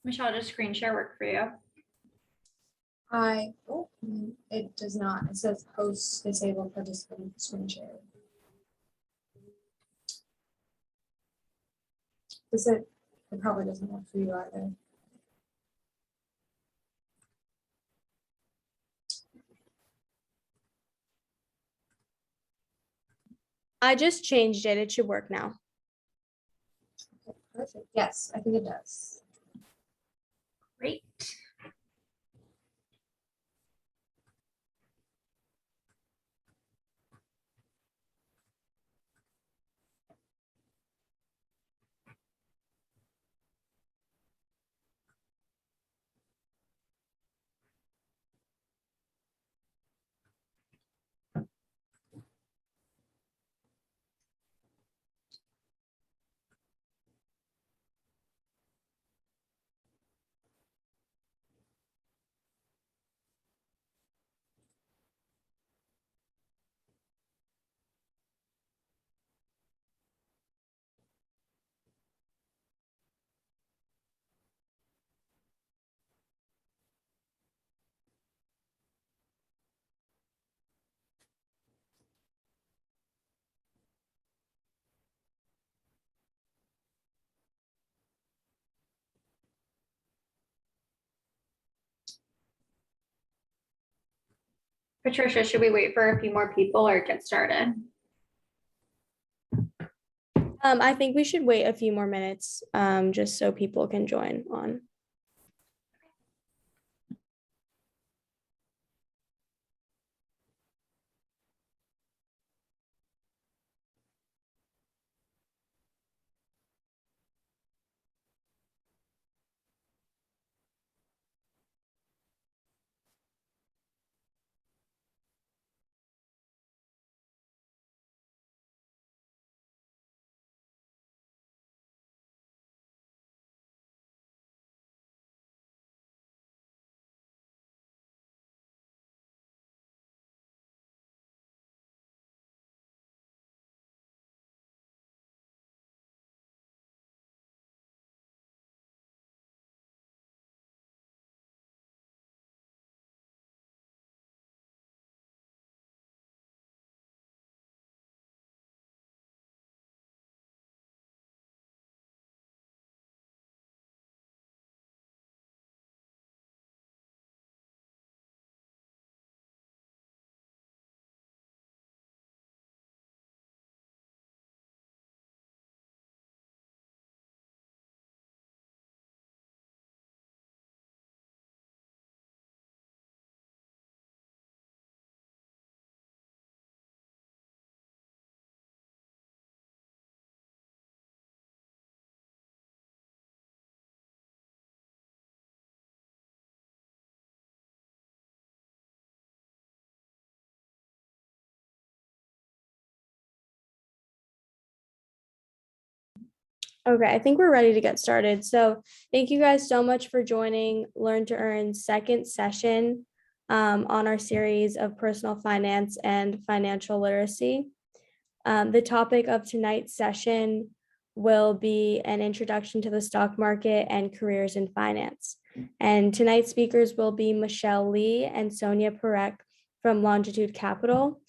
Michelle, does screen share work for you? It does not. It says host disabled participant screen share. It probably doesn't work for you either. I just changed it. It should work now. Okay, perfect. Yes, I think it does. Great. Patricia, should we wait for a few more people or get started? I think we should wait a few more minutes just so people can join on. Okay, I think we're ready to get started. So thank you guys so much for joining Learn to Earn's second session on our series of personal finance and financial literacy. The topic of tonight's session will be an introduction to the stock market and careers in finance. And tonight's speakers will be Li and Sonia Parekh from Longitude Capital,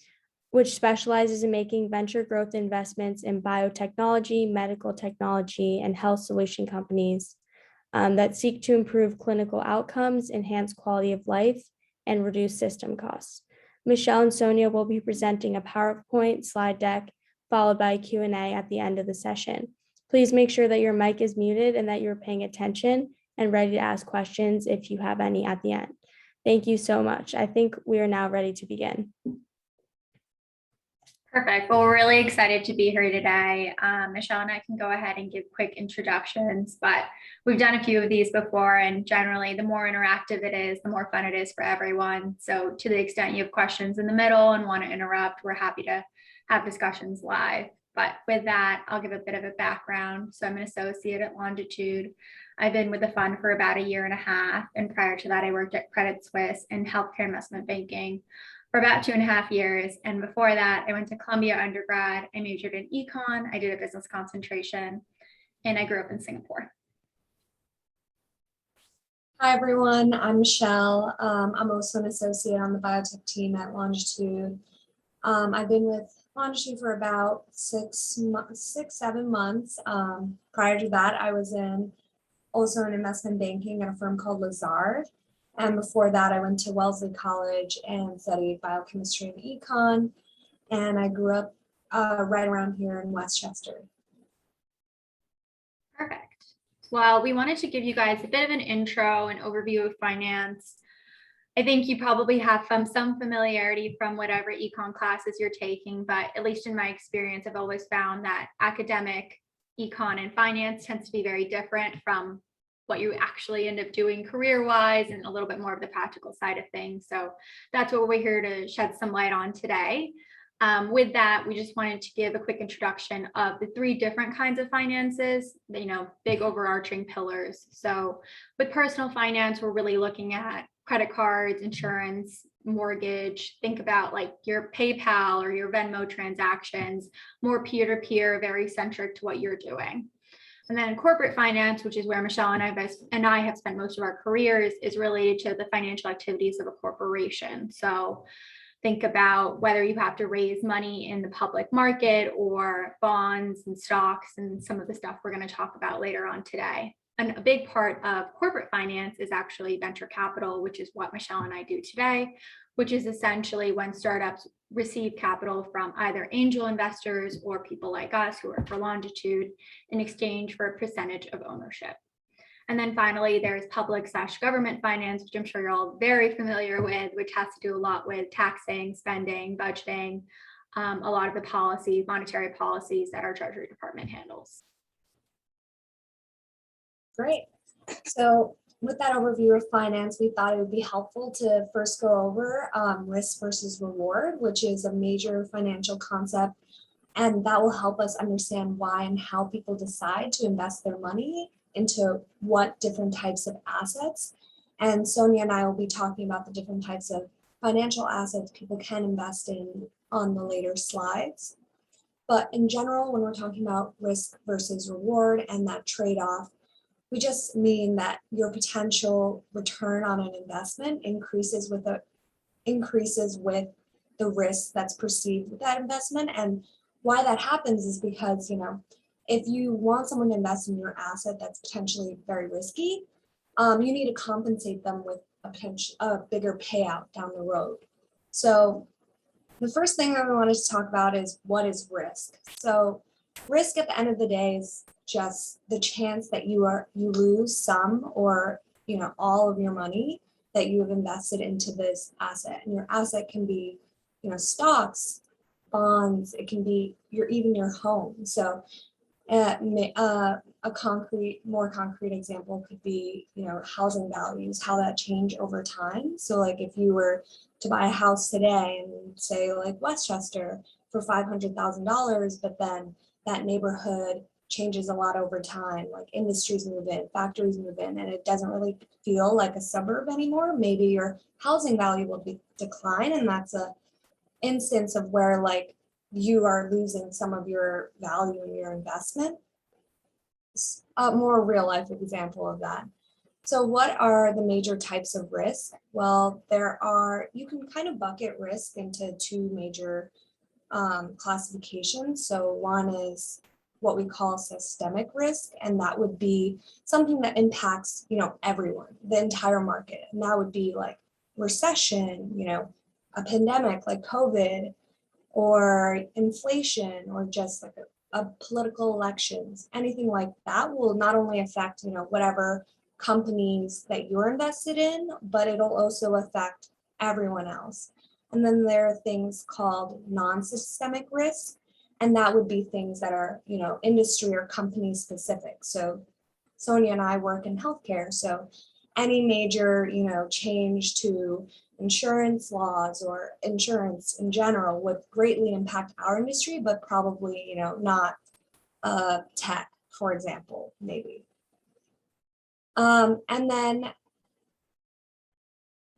which specializes in making venture growth investments in biotechnology, medical technology, and health solution companies that seek to improve clinical outcomes, enhance quality of life, and reduce system costs. Michelle and Sonia will be presenting a PowerPoint slide deck followed by a Q&A at the end of the session. Please make sure that your mic is muted and that you're paying attention and ready to ask questions if you have any at the end. Thank you so much. I think we are now ready to begin. Perfect. Well, we're really excited to be here today. Michelle and I can go ahead and give quick introductions, but we've done a few of these before, and generally the more interactive it is, the more fun it is for everyone. So to the extent you have questions in the middle and want to interrupt, we're happy to have discussions live. But with that, I'll give a bit of a background. So I'm an associate at Longitude. I've been with the fund for about 1.5 years. And prior to that, I worked at Credit Suisse in healthcare investment banking for about 2.5 years. And before that, I went to Columbia undergrad. I majored in econ. I did a business concentration, and I grew up in Singapore. Hi, everyone. I'm Michelle. I'm also an associate on the biotech team at Longitude. I've been with Longitude for about 7 months. Prior to that, I was also in investment banking at a firm called Lazard. And before that, I went to Wellesley College and studied biochemistry and econ. And I grew up right around here in Westchester. Perfect. Well, we wanted to give you guys a bit of an intro and overview of finance. I think you probably have some familiarity from whatever econ classes you're taking, but at least in my experience, I've always found that academic econ and finance tends to be very different from what you actually end up doing career-wise and a little bit more of the practical side of things. So that's what we're here to shed some light on today. With that, we just wanted to give a quick introduction of the 3 different kinds of finances, big overarching pillars. So with personal finance, we're really looking at credit cards, insurance, mortgage. Think about like your PayPal or your Venmo transactions, more peer-to-peer, very centric to what you're doing. And then corporate finance, which is where Michelle and I have spent most of our careers, is related to the financial activities of a corporation. So think about whether you have to raise money in the public market or bonds and stocks and some of the stuff we're going to talk about later on today. And a big part of corporate finance is actually venture capital, which is what Michelle and I do today, which is essentially when startups receive capital from either angel investors or people like us who are for Longitude in exchange for a percentage of ownership. And then finally, there's public/government finance, which I'm sure you're all very familiar with, which has to do a lot with taxing, spending, budgeting, a lot of the policies, monetary policies that our Treasury Department handles. Great. So with that overview of finance, we thought it would be helpful to first go over risk versus reward, which is a major financial concept. And that will help us understand why and how people decide to invest their money into what different types of assets. And Sonia and I will be talking about the different types of financial assets people can invest in on the later slides. But in general, when we're talking about risk versus reward and that trade-off, we just mean that your potential return on an investment increases with the risk that's perceived with that investment. And why that happens is because, if you want someone to invest in your asset that's potentially very risky, you need to compensate them with a bigger payout down the road. So the first thing that we wanted to talk about is what is risk. So risk at the end of the day is just the chance that you lose some or all of your money that you have invested into this asset. And your asset can be stocks, bonds, it can be even your home. So a more concrete example could be housing values, how that change over time. So like if you were to buy a house today and say like Westchester for $500,000, but then that neighborhood changes a lot over time, like industries move in, factories move in, and it doesn't really feel like a suburb anymore, maybe your housing value will decline, and that's a instance of where like you are losing some of your value in your investment. A more real life example of that. So what are the major types of risk? Well, you can kind of bucket risk into 2 major classifications. So one is what we call systemic risk, and that would be something that impacts, everyone, the entire market. And that would be like recession, a pandemic like COVID, or inflation, or just like a political elections. Anything like that will not only affect, whatever companies that you're invested in, but it'll also affect everyone else. And then there are things called non-systemic risk, and that would be things that are, industry or company specific. So Sonia and I work in healthcare, so any major, change to insurance laws or insurance in general would greatly impact our industry, but probably, not tech, for example, maybe. And then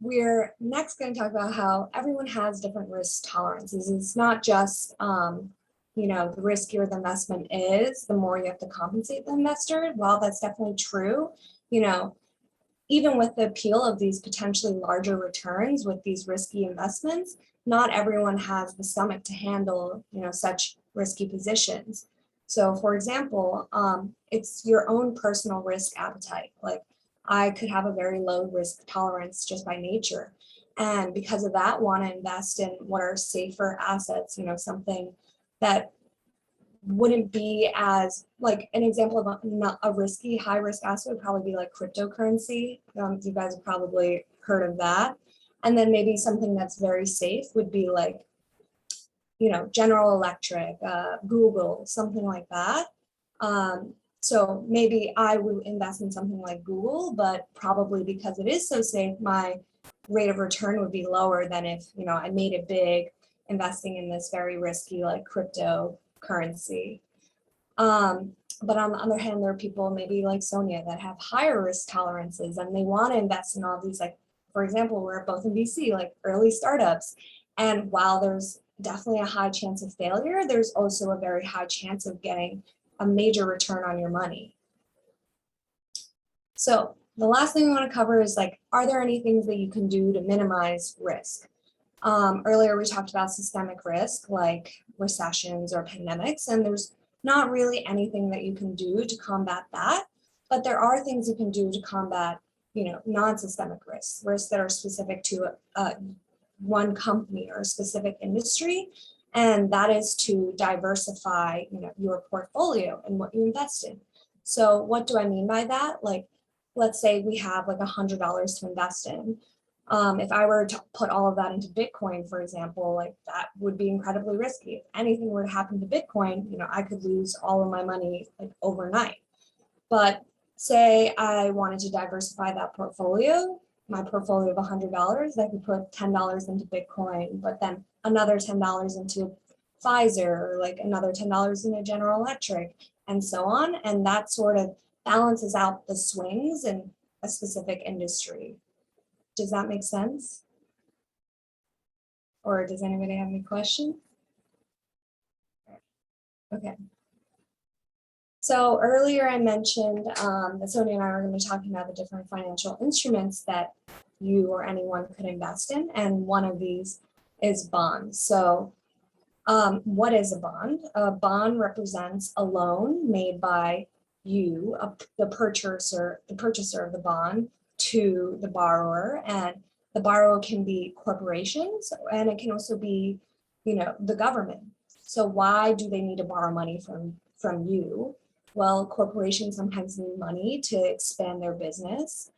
we're next going to talk about how everyone has different risk tolerances. It's not just, the riskier the investment is, the more you have to compensate the investor. While that's definitely true, even with the appeal of these potentially larger returns with these risky investments, not everyone has the stomach to handle, such risky positions. So for example, it's your own personal risk appetite. Like I could have a very low risk tolerance just by nature. And because of that, want to invest in what are safer assets, something that wouldn't be as, like an example of not a risky high risk asset would probably be like cryptocurrency. You guys have probably heard of that. And then maybe something that's very safe would be like, General Electric, Google, something like that. So maybe I would invest in something like Google, but probably because it is so safe, my rate of return would be lower than if, I made it big investing in this very risky like cryptocurrency. But on the other hand, there are people maybe like Sonia that have higher risk tolerances and they want to invest in all these, like, for example, we're both in VC, like early startups. And while there's definitely a high chance of failure, there's also a very high chance of getting a major return on your money. So the last thing we want to cover is like, are there any things that you can do to minimize risk? Earlier, we talked about systemic risk like recessions or pandemics, and there's not really anything that you can do to combat that, but there are things you can do to combat, non-systemic risks that are specific to one company or a specific industry, and that is to diversify, your portfolio and what you invest in. So what do I mean by that? Like, let's say we have like $100 to invest in. If I were to put all of that into Bitcoin, for example, like that would be incredibly risky. If anything were to happen to Bitcoin, I could lose all of my money like overnight. But say I wanted to diversify that portfolio, my portfolio of $100, I could put $10 into Bitcoin, but then another $10 into Pfizer, or like another $10 into General Electric, and so on. And that sort of balances out the swings in a specific industry. Does that make sense? Or does anybody have any questions? Okay. So earlier I mentioned that Sonia and I were going to be talking about the different financial instruments that you or anyone could invest in, and one of these is bonds. So what is a bond? A bond represents a loan made by you, the purchaser of the bond, to the borrower, and the borrower can be corporations, and it can also be, the government. So why do they need to borrow money from you? Well, corporations sometimes need money to expand their business.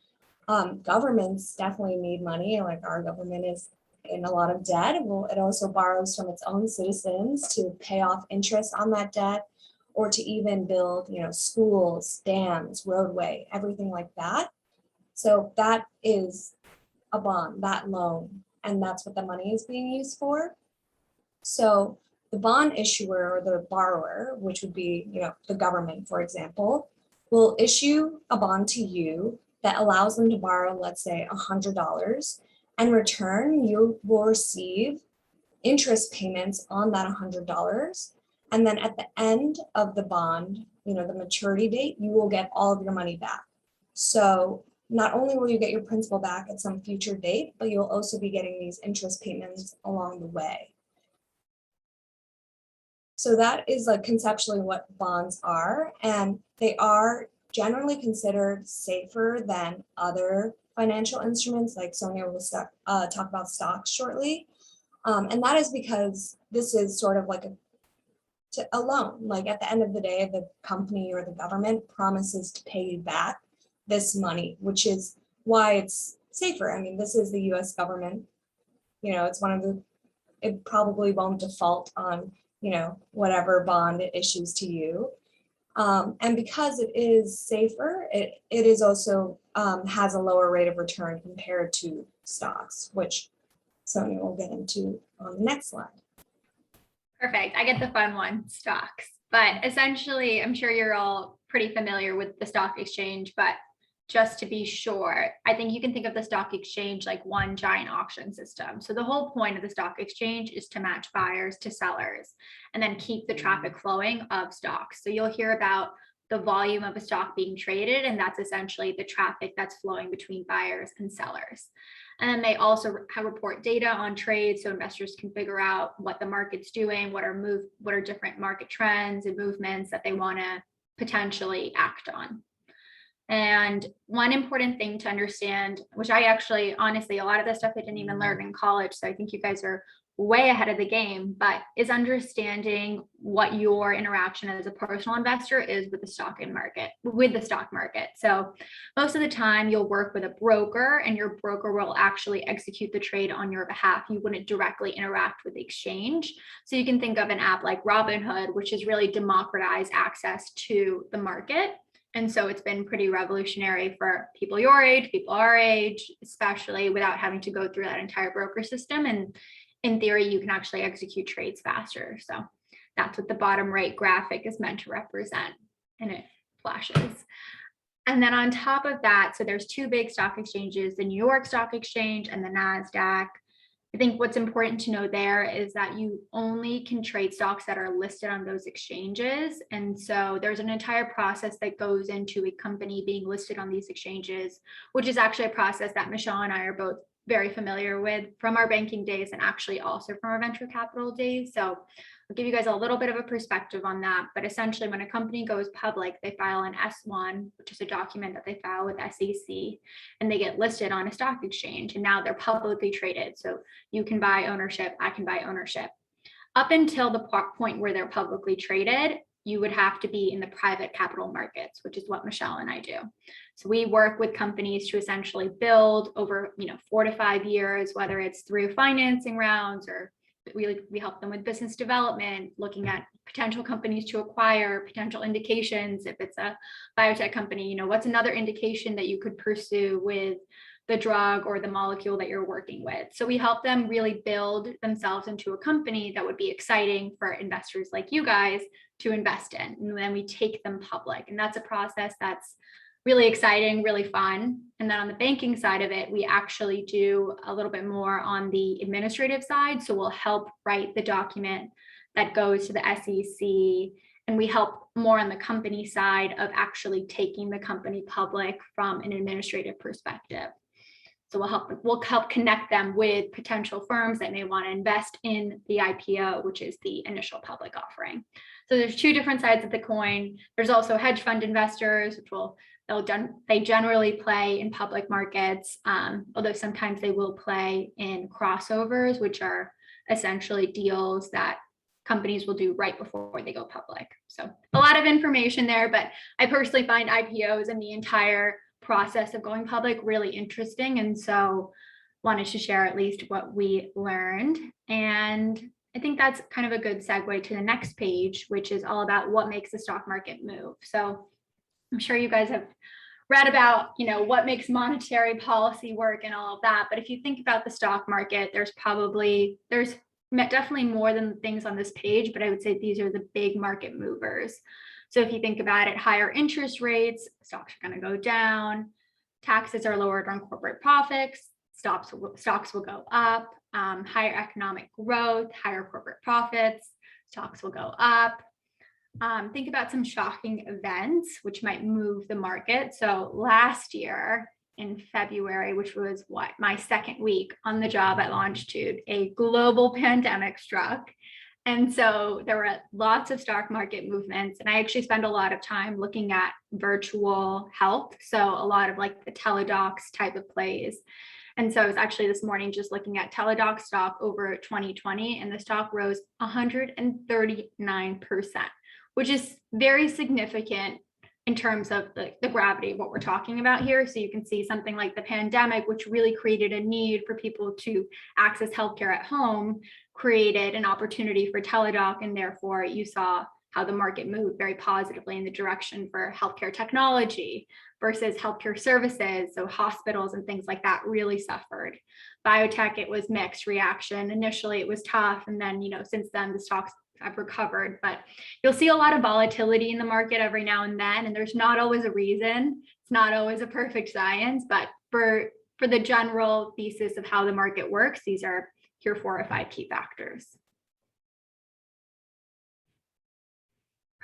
Governments definitely need money, like our government is in a lot of debt. Well, it also borrows from its own citizens to pay off interest on that debt, or to even build, schools, dams, roadway, everything like that. So that is a bond, that loan, and that's what the money is being used for. So the bond issuer or the borrower, which would be, the government, for example, will issue a bond to you that allows them to borrow, let's say, $100. In return, you will receive interest payments on that $100. And then at the end of the bond, the maturity date, you will get all of your money back. So not only will you get your principal back at some future date, but you'll also be getting these interest payments along the way. So that is like conceptually what bonds are, and they are generally considered safer than other financial instruments, like Sonia will talk about stocks shortly. And that is because this is sort of like a loan. Like at the end of the day, the company or the government promises to pay you back this money, which is why it's safer. I mean, this is the US government. It's one of it probably won't default on, whatever bond it issues to you. And because it is safer, it is also has a lower rate of return compared to stocks, which Sonia will get into on the next slide. Perfect. I get the fun one, stocks. But essentially, I'm sure you're all pretty familiar with the stock exchange, but just to be sure, I think you can think of the stock exchange like one giant auction system. So the whole point of the stock exchange is to match buyers to sellers and then keep the traffic flowing of stocks. So you'll hear about the volume of a stock being traded, and that's essentially the traffic that's flowing between buyers and sellers. And then they also report data on trades, so investors can figure out what the market's doing, what are different market trends and movements that they want to potentially act on. And one important thing to understand, which I actually, honestly, a lot of this stuff I didn't even learn in college, so I think you guys are way ahead of the game, but is understanding what your interaction as a personal investor is with the stock market. So most of the time you'll work with a broker, and your broker will actually execute the trade on your behalf. You wouldn't directly interact with the exchange. So you can think of an app like Robinhood, which has really democratized access to the market. And so it's been pretty revolutionary for people your age, people our age, especially without having to go through that entire broker system. And in theory, you can actually execute trades faster. So that's what the bottom right graphic is meant to represent, and it flashes. And then on top of that, so there's two big stock exchanges, the New York Stock Exchange and the NASDAQ. I think what's important to know there is that you only can trade stocks that are listed on those exchanges. And so there's an entire process that goes into a company being listed on these exchanges, which is actually a process that Michelle and I are both very familiar with from our banking days, and actually also from our venture capital days. So I'll give you guys a little bit of a perspective on that. But essentially, when a company goes public, they file an S1, which is a document that they file with SEC, and they get listed on a stock exchange. And now they're publicly traded. So you can buy ownership, I can buy ownership. Up until the point where they're publicly traded, you would have to be in the private capital markets, which is what Michelle and I do. So we work with companies to essentially build over 4 to 5 years, whether it's through financing rounds, or we help them with business development, looking at potential companies to acquire, potential indications. If it's a biotech company, what's another indication that you could pursue with the drug or the molecule that you're working with. So we help them really build themselves into a company that would be exciting for investors like you guys to invest in. And then we take them public. And that's a process that's really exciting, really fun. And then on the banking side of it, we actually do a little bit more on the administrative side. So we'll help write the document that goes to the SEC. And we help more on the company side of actually taking the company public from an administrative perspective. So we'll help connect them with potential firms that may want to invest in the IPO, which is the initial public offering. So there's two different sides of the coin. There's also hedge fund investors, which they generally play in public markets, although sometimes they will play in crossovers, which are essentially deals that companies will do right before they go public. So a lot of information there, but I personally find IPOs and the entire process of going public really interesting, and so wanted to share at least what we learned. And I think that's kind of a good segue to the next page, which is all about what makes the stock market move. So I'm sure you guys have read about what makes monetary policy work and all of that, but if you think about the stock market, there's definitely more than the things on this page, but I would say these are the big market movers. So if you think about it, higher interest rates, stocks are going to go down. Taxes are lowered on corporate profits, stocks will go up. Higher economic growth, higher corporate profits, stocks will go up. Think about some shocking events which might move the market. So last year in February, which was my second week on the job at Longitude, a global pandemic struck. And so there were lots of stock market movements, and I actually spend a lot of time looking at virtual health. So a lot of like the Teladocs type of plays. And so I was actually this morning just looking at Teladoc stock over 2020, and the stock rose 139%, which is very significant in terms of the gravity of what we're talking about here. So you can see something like the pandemic, which really created a need for people to access healthcare at home, created an opportunity for Teladoc, and therefore you saw how the market moved very positively in the direction for healthcare technology versus healthcare services. So hospitals and things like that really suffered. Biotech, it was mixed reaction. Initially it was tough, and then since then the stocks have recovered, but you'll see a lot of volatility in the market every now and then, and there's not always a reason. It's not always a perfect science, but for the general thesis of how the market works, these are your 4 or 5 key factors.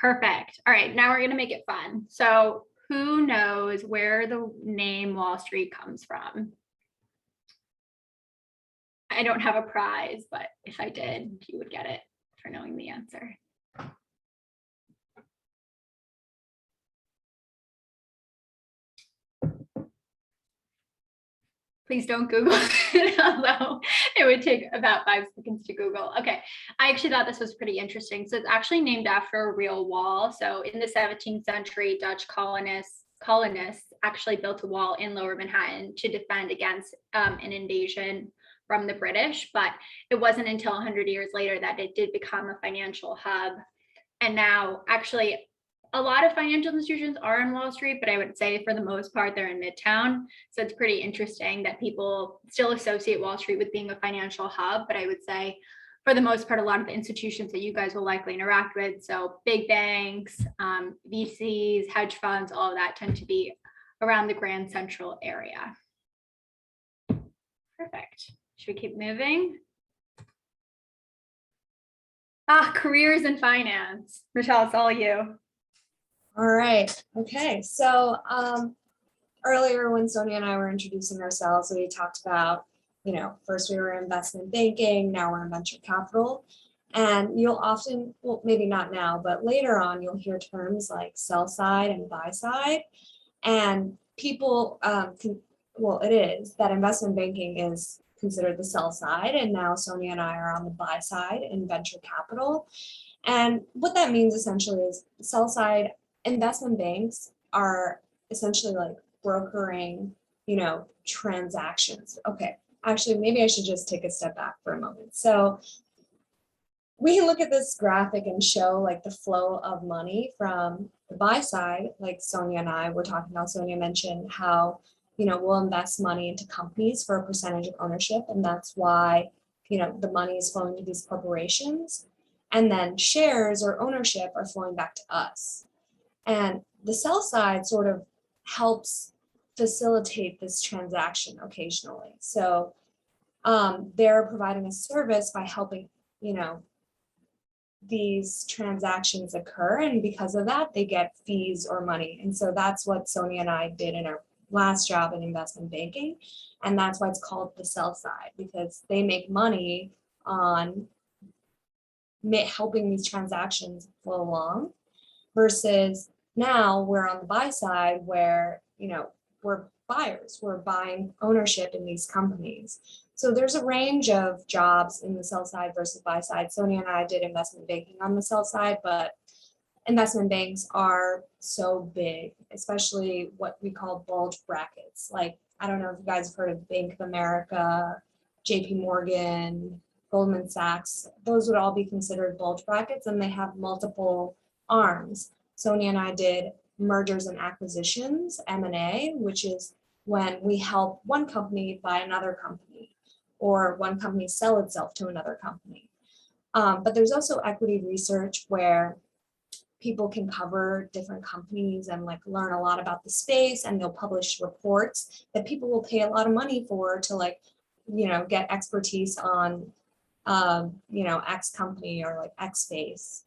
Perfect. All right, now we're going to make it fun. So who knows where the name Wall Street comes from? I don't have a prize, but if I did, you would get it for knowing the answer. Please don't Google it, although it would take about 5 seconds to Google. Okay, I actually thought this was pretty interesting. So it's actually named after a real wall. So in the 17th century, Dutch colonists actually built a wall in Lower Manhattan to defend against an invasion from the British. But it wasn't until 100 years later that it did become a financial hub. And now actually a lot of financial institutions are in Wall Street, but I would say for the most part, they're in Midtown. So it's pretty interesting that people still associate Wall Street with being a financial hub. But I would say for the most part, a lot of the institutions that you guys will likely interact with, so big banks, VCs, hedge funds, all of that tend to be around the Grand Central area. Perfect. Should we keep moving? Careers in finance. Michelle, it's all you. All right. Okay. So earlier when Sonia and I were introducing ourselves, we talked about, first we were in investment banking, now we're in venture capital. And you'll often, well, maybe not now, but later on, you'll hear terms like sell side and buy side. And people it is that investment banking is considered the sell side. And now Sonia and I are on the buy side in venture capital. And what that means essentially is sell side investment banks are essentially like brokering, transactions. Okay, actually, maybe I should just take a step back for a moment. So we can look at this graphic and show like the flow of money from the buy side, like Sonia and I were talking about. Sonia mentioned how, we'll invest money into companies for a percentage of ownership. And that's why, the money is flowing to these corporations. And then shares or ownership are flowing back to us. And the sell side sort of helps facilitate this transaction occasionally. So they're providing a service by helping, these transactions occur. And because of that, they get fees or money. And so that's what Sonia and I did in our last job in investment banking. And that's why it's called the sell side, because they make money on helping these transactions flow along, versus now we're on the buy side where, we're buyers, we're buying ownership in these companies. So there's a range of jobs in the sell side versus buy side. Sonia and I did investment banking on the sell side, but investment banks are so big, especially what we call bulge brackets. Like, I don't know if you guys have heard of Bank of America, JP Morgan, Goldman Sachs. Those would all be considered bulge brackets, and they have multiple arms. Sonia and I did mergers and acquisitions, M&A, which is when we help one company buy another company, or one company sell itself to another company. But there's also equity research where people can cover different companies and like learn a lot about the space, and they'll publish reports that people will pay a lot of money for to get expertise on X company or like X space.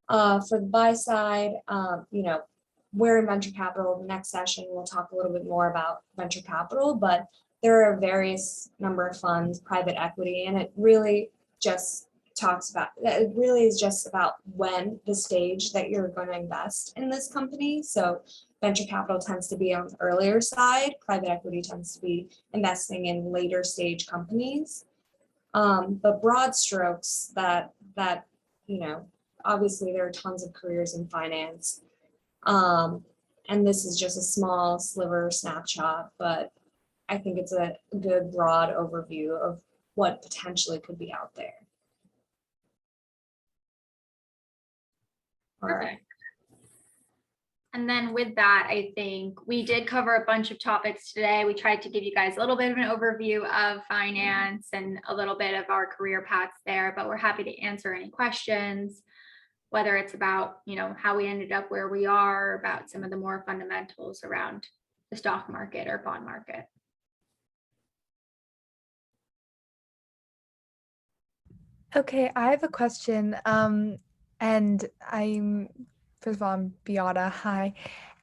For the buy side, we're in venture capital. The next session, we'll talk a little bit more about venture capital, but there are various number of funds, private equity, and it really is just about when the stage that you're going to invest in this company. So venture capital tends to be on the earlier side. Private equity tends to be investing in later stage companies. But broad strokes that obviously there are tons of careers in finance. And this is just a small sliver snapshot, but I think it's a good broad overview of what potentially could be out there. All right. And then with that, I think we did cover a bunch of topics today. We tried to give you guys a little bit of an overview of finance and a little bit of our career paths there, but we're happy to answer any questions, whether it's about, how we ended up where we are, about some of the more fundamentals around the stock market or bond market. Okay, I have a question, and I'm first of all, I'm Beata. Hi.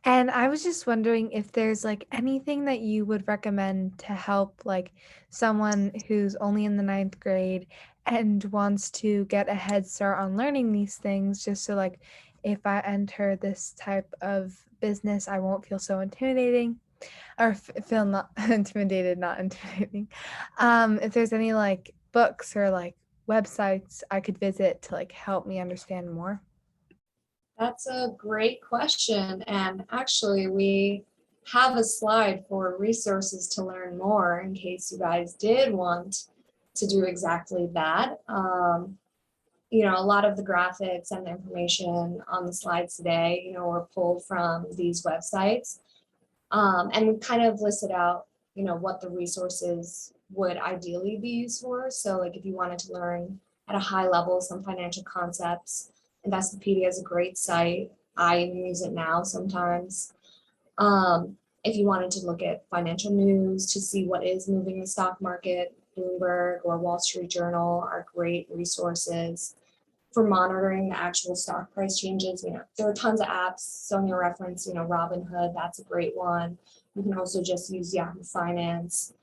And I was just wondering if there's like anything that you would recommend to help like someone who's only in the ninth grade and wants to get a head start on learning these things, just so like if I enter this type of business, I won't feel so intimidating or feel not intimidated, not intimidating. If there's any like books or like websites I could visit to like help me understand more. That's a great question. And actually, we have a slide for resources to learn more in case you guys did want to do exactly that. A lot of the graphics and the information on the slides today, were pulled from these websites. And we kind of listed out, what the resources would ideally be used for. So like if you wanted to learn at a high level some financial concepts, Investopedia is a great site. I even use it now sometimes. If you wanted to look at financial news to see what is moving the stock market, Bloomberg or Wall Street Journal are great resources for monitoring the actual stock price changes. There are tons of apps. Sonia referenced, Robinhood, that's a great one. You can also just use Yahoo Finance.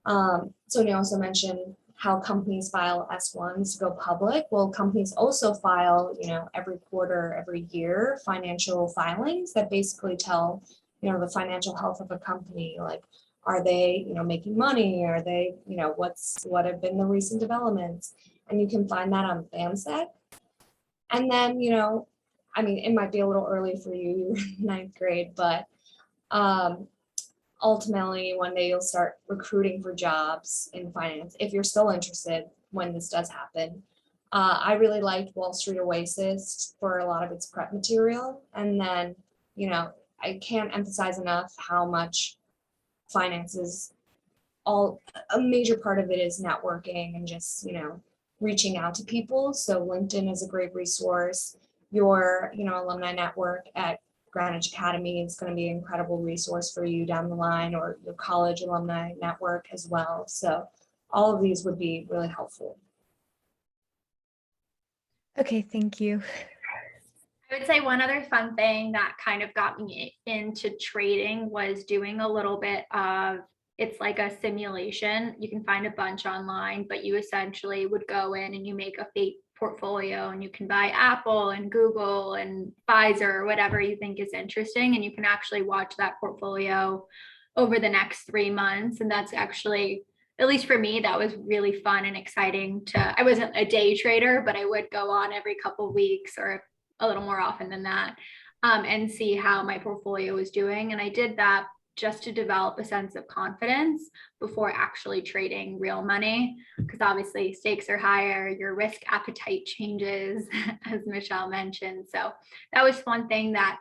Sonia also mentioned how companies file S1s to go public. Well, companies also file, every quarter, every year, financial filings that basically tell, the financial health of a company. Like, are they, making money? Are they, what have been the recent developments? And you can find that on FAMSEC. And then, it might be a little early for you, you're in ninth grade, but ultimately one day you'll start recruiting for jobs in finance if you're still interested when this does happen. I really liked Wall Street Oasis for a lot of its prep material. And then, I can't emphasize enough how much finance is a major part of it is networking and just, reaching out to people. So LinkedIn is a great resource. Your, alumni network at Greenwich Academy is going to be an incredible resource for you down the line, or your college alumni network as well. So all of these would be really helpful. Okay, thank you. I would say one other fun thing that kind of got me into trading was doing a little bit of, it's like a simulation. You can find a bunch online, but you essentially would go in and you make a fake portfolio and you can buy Apple and Google and Pfizer or whatever you think is interesting. And you can actually watch that portfolio over the next 3 months. And that's actually, at least for me, that was really fun and exciting I wasn't a day trader, but I would go on every couple of weeks or a little more often than that, and see how my portfolio was doing. And I did that just to develop a sense of confidence before actually trading real money, because obviously stakes are higher, your risk appetite changes, as Michelle mentioned. So that was one thing that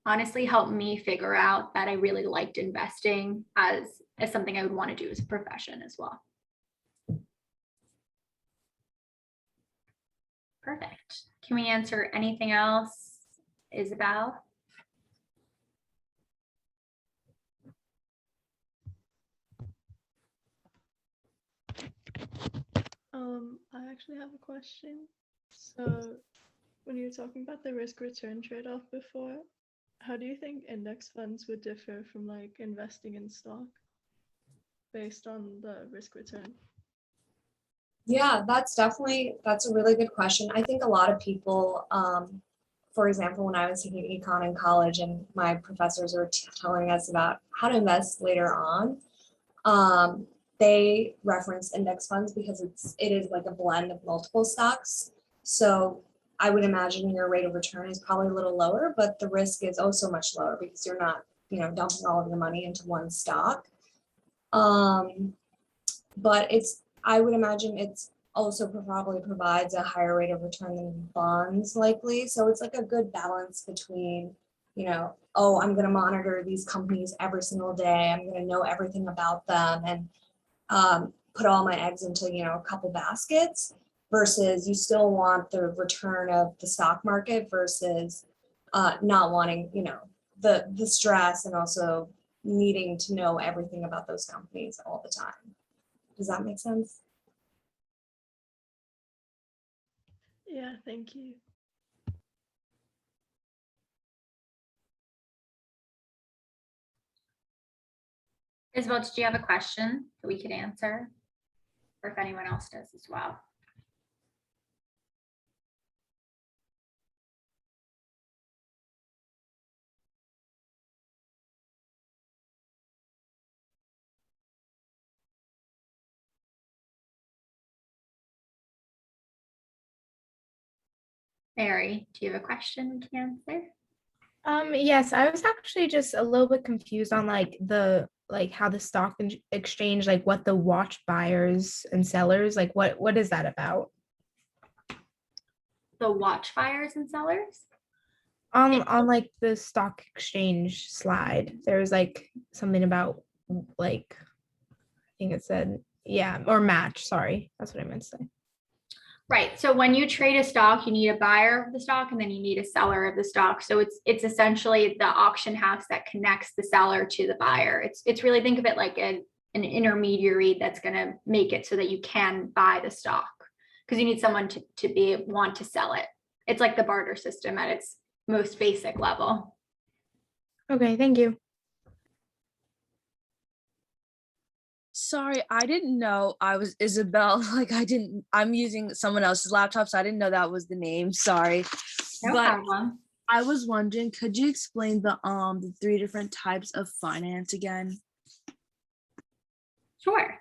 honestly helped me figure out that I really liked investing as something I would want to do as a profession as well. Perfect. Can we answer anything else, Isabel? I actually have a question. So when you were talking about the risk return trade-off before, how do you think index funds would differ from like investing in stock based on the risk return? Yeah, that's a really good question. I think a lot of people, for example, when I was taking econ in college and my professors were telling us about how to invest later on, they reference index funds because it is like a blend of multiple stocks. So I would imagine your rate of return is probably a little lower, but the risk is also much lower because you're not, dumping all of your money into one stock. But I would imagine it's also probably provides a higher rate of return than bonds likely. So it's like a good balance between, I'm going to monitor these companies every single day. I'm going to know everything about them and put all my eggs into, a couple baskets, versus you still want the return of the stock market versus not wanting, the stress and also needing to know everything about those companies all the time. Does that make sense? Yeah, thank you. Isabel, did you have a question that we could answer? Or if anyone else does as well? Mary, do you have a question we can answer? Yes, I was actually just a little bit confused on how the stock exchange, like what the watch buyers and sellers, like what is that about? The watch buyers and sellers? On like the stock exchange slide, there was like something about like I think it said, yeah, or match, sorry, that's what I meant to say. Right. So when you trade a stock, you need a buyer of the stock and then you need a seller of the stock. So it's essentially the auction house that connects the seller to the buyer. It's really, think of it like an intermediary that's going to make it so that you can buy the stock, because you need someone to want to sell it. It's like the barter system at its most basic level. Okay, thank you. Sorry, I didn't know I was Isabel. I'm using someone else's laptop, so I didn't know that was the name. Sorry. No problem. I was wondering, could you explain the 3 different types of finance again? Sure.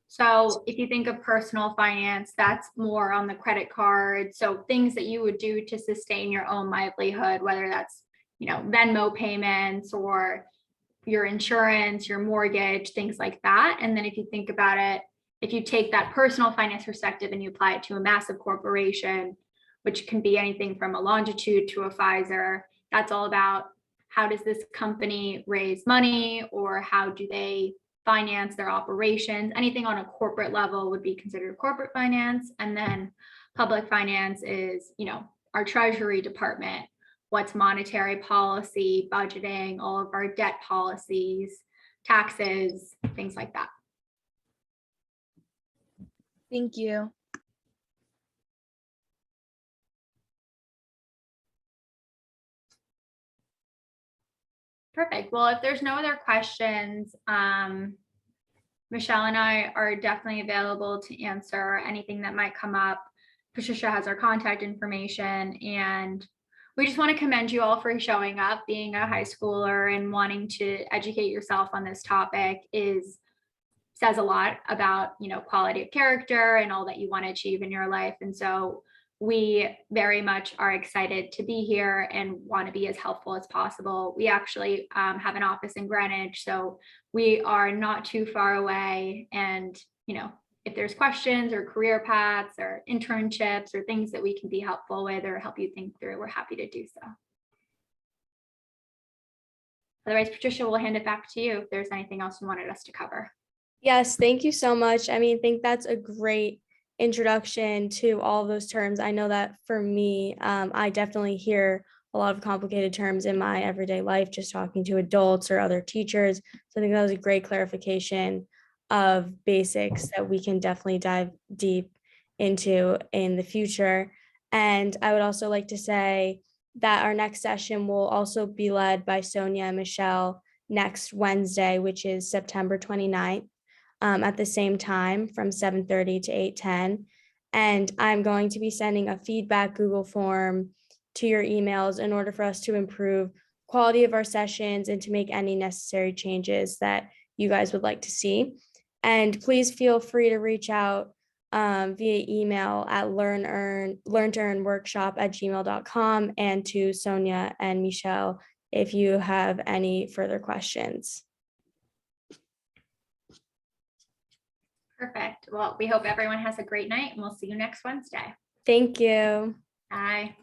So if you think of personal finance, that's more on the credit card. So things that you would do to sustain your own livelihood, whether that's, Venmo payments or your insurance, your mortgage, things like that. And then if you think about it, if you take that personal finance perspective and you apply it to a massive corporation, which can be anything from a Longitude to a Pfizer, that's all about how does this company raise money, or how do they finance their operations. Anything on a corporate level would be considered corporate finance. And then public finance is, our treasury department, what's monetary policy, budgeting, all of our debt policies, taxes, things like that. Thank you. Perfect. Well, if there's no other questions, Michelle and I are definitely available to answer anything that might come up. Patricia has our contact information, and we just want to commend you all for showing up. Being a high schooler and wanting to educate yourself on this topic says a lot about, quality of character and all that you want to achieve in your life. And so we very much are excited to be here and want to be as helpful as possible. We actually have an office in Greenwich, so we are not too far away. And, if there's questions or career paths or internships or things that we can be helpful with or help you think through, we're happy to do so. Otherwise, Patricia, we'll hand it back to you if there's anything else you wanted us to cover. Yes, thank you so much. I think that's a great introduction to all of those terms. I know that for me, I definitely hear a lot of complicated terms in my everyday life, just talking to adults or other teachers. So I think that was a great clarification of basics that we can definitely dive deep into in the future. And I would also like to say that our next session will also be led by Sonia and Michelle next Wednesday, which is September 29th. At the same time from 7:30 to 8:10. And I'm going to be sending a feedback Google form to your emails in order for us to improve quality of our sessions and to make any necessary changes that you guys would like to see. And please feel free to reach out via email at learnearnworkshop@gmail.com and to Sonia and Michelle if you have any further questions. Perfect. Well, we hope everyone has a great night, and we'll see you next Wednesday. Thank you. Bye.